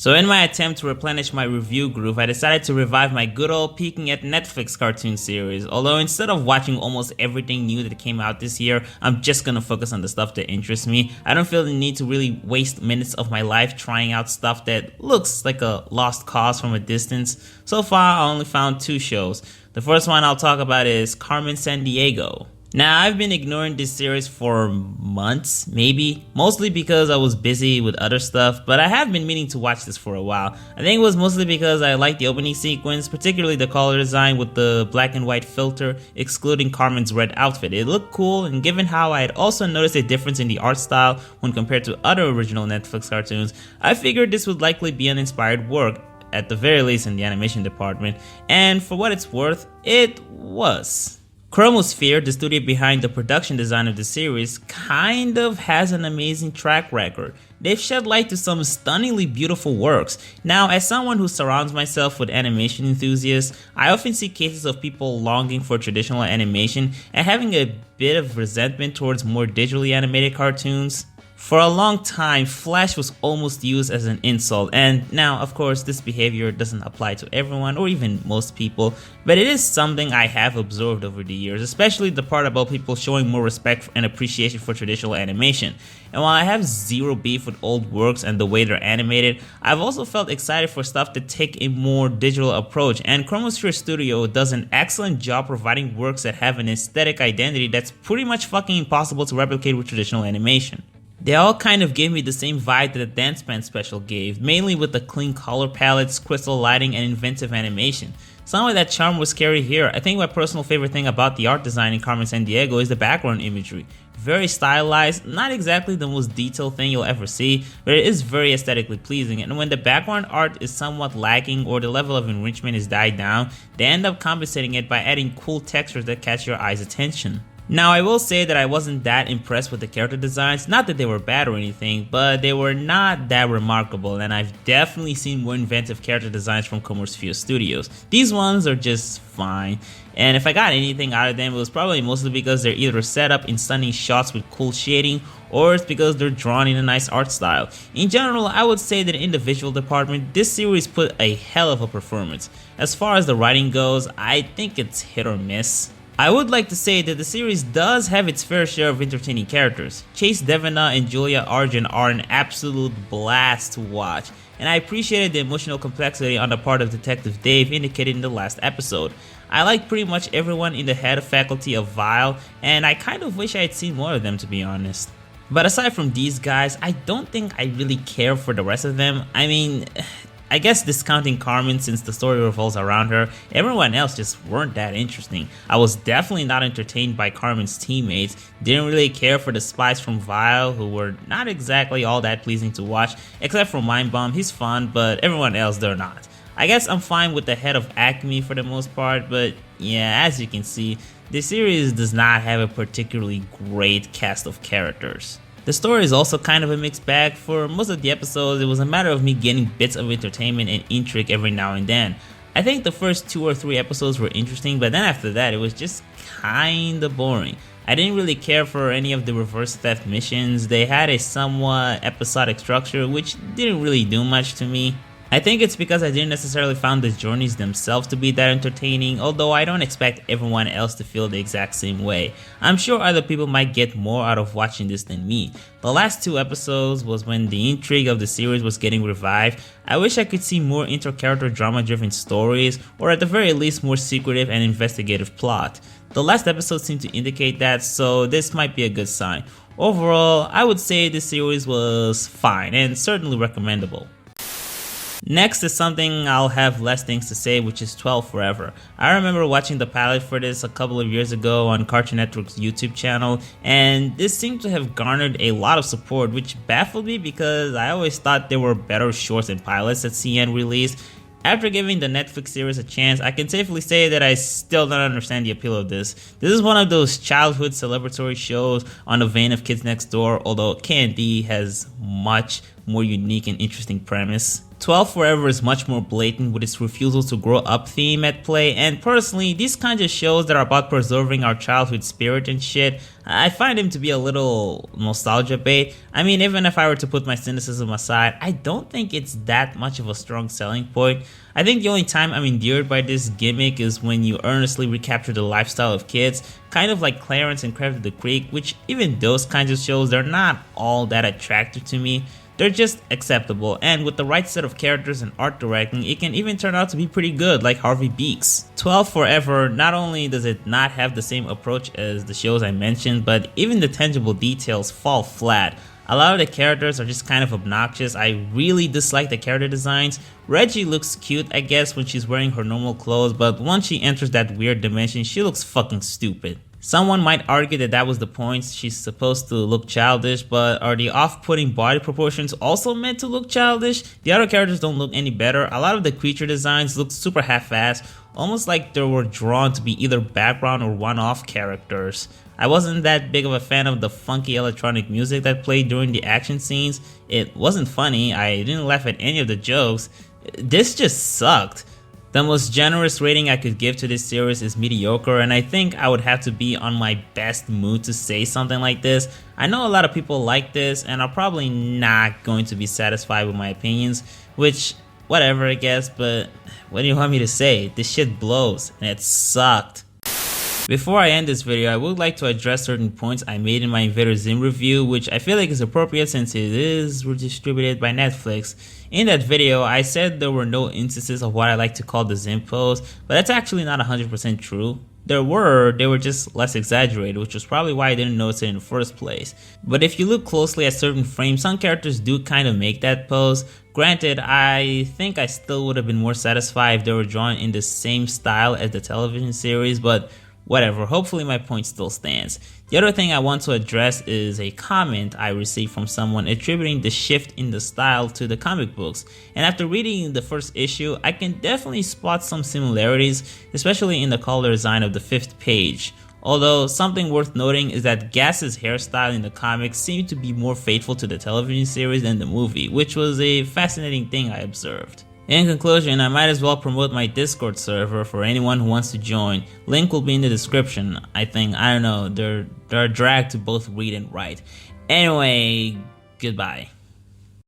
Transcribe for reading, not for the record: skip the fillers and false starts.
So in my attempt to replenish my review groove, I decided to revive my good old peeking at Netflix cartoon series. Although instead of watching almost everything new that came out this year, I'm just gonna focus on the stuff that interests me. I don't feel the need to really waste minutes of my life trying out stuff that looks like a lost cause from a distance. So far, I only found 2 shows. The first one I'll talk about is Carmen Sandiego. Now, I've been ignoring this series for months, maybe, mostly because I was busy with other stuff, but I have been meaning to watch this for a while. I think it was mostly because I liked the opening sequence, particularly the color design with the black and white filter, excluding Carmen's red outfit. It looked cool, and given how I had also noticed a difference in the art style when compared to other original Netflix cartoons, I figured this would likely be an inspired work, at the very least in the animation department, and for what it's worth, it was. Chromosphere, the studio behind the production design of the series, kind of has an amazing track record. They've shed light to some stunningly beautiful works. Now, as someone who surrounds myself with animation enthusiasts, I often see cases of people longing for traditional animation and having a bit of resentment towards more digitally animated cartoons. For a long time, Flash was almost used as an insult, and now, of course, this behavior doesn't apply to everyone or even most people, but it is something I have observed over the years, especially the part about people showing more respect and appreciation for traditional animation. And while I have zero beef with old works and the way they're animated, I've also felt excited for stuff that take a more digital approach, and Chromosphere Studio does an excellent job providing works that have an aesthetic identity that's pretty much fucking impossible to replicate with traditional animation. They all kind of gave me the same vibe that the Dance Band special gave, mainly with the clean color palettes, crystal lighting, and inventive animation. Some of that charm was carried here. I think my personal favorite thing about the art design in Carmen Sandiego is the background imagery. Very stylized, not exactly the most detailed thing you'll ever see, but it is very aesthetically pleasing, and when the background art is somewhat lacking or the level of enrichment is died down, they end up compensating it by adding cool textures that catch your eye's attention. Now, I will say that I wasn't that impressed with the character designs, not that they were bad or anything, but they were not that remarkable, and I've definitely seen more inventive character designs from Chromosphere Studios. These ones are just fine, and if I got anything out of them, it was probably mostly because they're either set up in stunning shots with cool shading, or it's because they're drawn in a nice art style. In general, I would say that in the visual department, this series put a hell of a performance. As far as the writing goes, I think it's hit or miss. I would like to say that the series does have its fair share of entertaining characters. Chase Devena and Julia Argent are an absolute blast to watch, and I appreciated the emotional complexity on the part of Detective Dave indicated in the last episode. I like pretty much everyone in the head of faculty of Vile, and I kind of wish I had seen more of them, to be honest. But aside from these guys, I don't think I really care for the rest of them. I mean, I guess discounting Carmen since the story revolves around her, everyone else just weren't that interesting. I was definitely not entertained by Carmen's teammates, didn't really care for the spies from Vile, who were not exactly all that pleasing to watch, except for Mindbomb. He's fun, but everyone else they're not. I guess I'm fine with the head of Acme for the most part, but yeah, as you can see, this series does not have a particularly great cast of characters. The story is also kind of a mixed bag. For most of the episodes, it was a matter of me getting bits of entertainment and intrigue every now and then. I think the first 2 or 3 episodes were interesting, but then after that, it was just kinda boring. I didn't really care for any of the reverse theft missions. They had a somewhat episodic structure, which didn't really do much to me. I think it's because I didn't necessarily find the journeys themselves to be that entertaining, although I don't expect everyone else to feel the exact same way. I'm sure other people might get more out of watching this than me. The last 2 episodes was when the intrigue of the series was getting revived. I wish I could see more inter-character drama-driven stories, or at the very least more secretive and investigative plot. The last episode seemed to indicate that, so this might be a good sign. Overall, I would say this series was fine and certainly recommendable. Next is something I'll have less things to say, which is 12 Forever. I remember watching the pilot for this a couple of years ago on Cartoon Network's YouTube channel, and this seemed to have garnered a lot of support, which baffled me because I always thought there were better shorts and pilots that CN released. After giving the Netflix series a chance, I can safely say that I still don't understand the appeal of this. This is one of those childhood celebratory shows on the vein of Kids Next Door, although K&D has much, more unique and interesting premise. 12 Forever is much more blatant with its refusal to grow up theme at play, and personally, these kinds of shows that are about preserving our childhood spirit and shit, I find them to be a little nostalgia bait. I mean, even if I were to put my cynicism aside, I don't think it's that much of a strong selling point. I think the only time I'm endeared by this gimmick is when you earnestly recapture the lifestyle of kids, kind of like Clarence and Crab to the Creek, which even those kinds of shows, they're not all that attractive to me. They're just acceptable, and with the right set of characters and art directing, it can even turn out to be pretty good, like Harvey Beaks. 12 Forever, not only does it not have the same approach as the shows I mentioned, but even the tangible details fall flat. A lot of the characters are just kind of obnoxious. I really dislike the character designs. Reggie looks cute, I guess, when she's wearing her normal clothes, but once she enters that weird dimension, she looks fucking stupid. Someone might argue that that was the point, she's supposed to look childish, but are the off-putting body proportions also meant to look childish? The other characters don't look any better. A lot of the creature designs look super half-assed, almost like they were drawn to be either background or one-off characters. I wasn't that big of a fan of the funky electronic music that played during the action scenes. It wasn't funny, I didn't laugh at any of the jokes. This just sucked. The most generous rating I could give to this series is mediocre, and I think I would have to be on my best mood to say something like this. I know a lot of people like this and are probably not going to be satisfied with my opinions, which, whatever I guess, but what do you want me to say? This shit blows, and it sucked. Before I end this video, I would like to address certain points I made in my Invader Zim review, which I feel like is appropriate since it is distributed by Netflix. In that video, I said there were no instances of what I like to call the Zim pose, but that's actually not 100% true. They were just less exaggerated, which was probably why I didn't notice it in the first place. But if you look closely at certain frames, some characters do kind of make that pose. Granted, I think I still would have been more satisfied if they were drawn in the same style as the television series, but whatever, hopefully my point still stands. The other thing I want to address is a comment I received from someone attributing the shift in the style to the comic books. And after reading the first issue, I can definitely spot some similarities, especially in the color design of the 5th page. Although, something worth noting is that Gas's hairstyle in the comics seemed to be more faithful to the television series than the movie, which was a fascinating thing I observed. In conclusion, I might as well promote my Discord server for anyone who wants to join. Link will be in the description. I don't know, they're a drag to both read and write. Anyway, goodbye.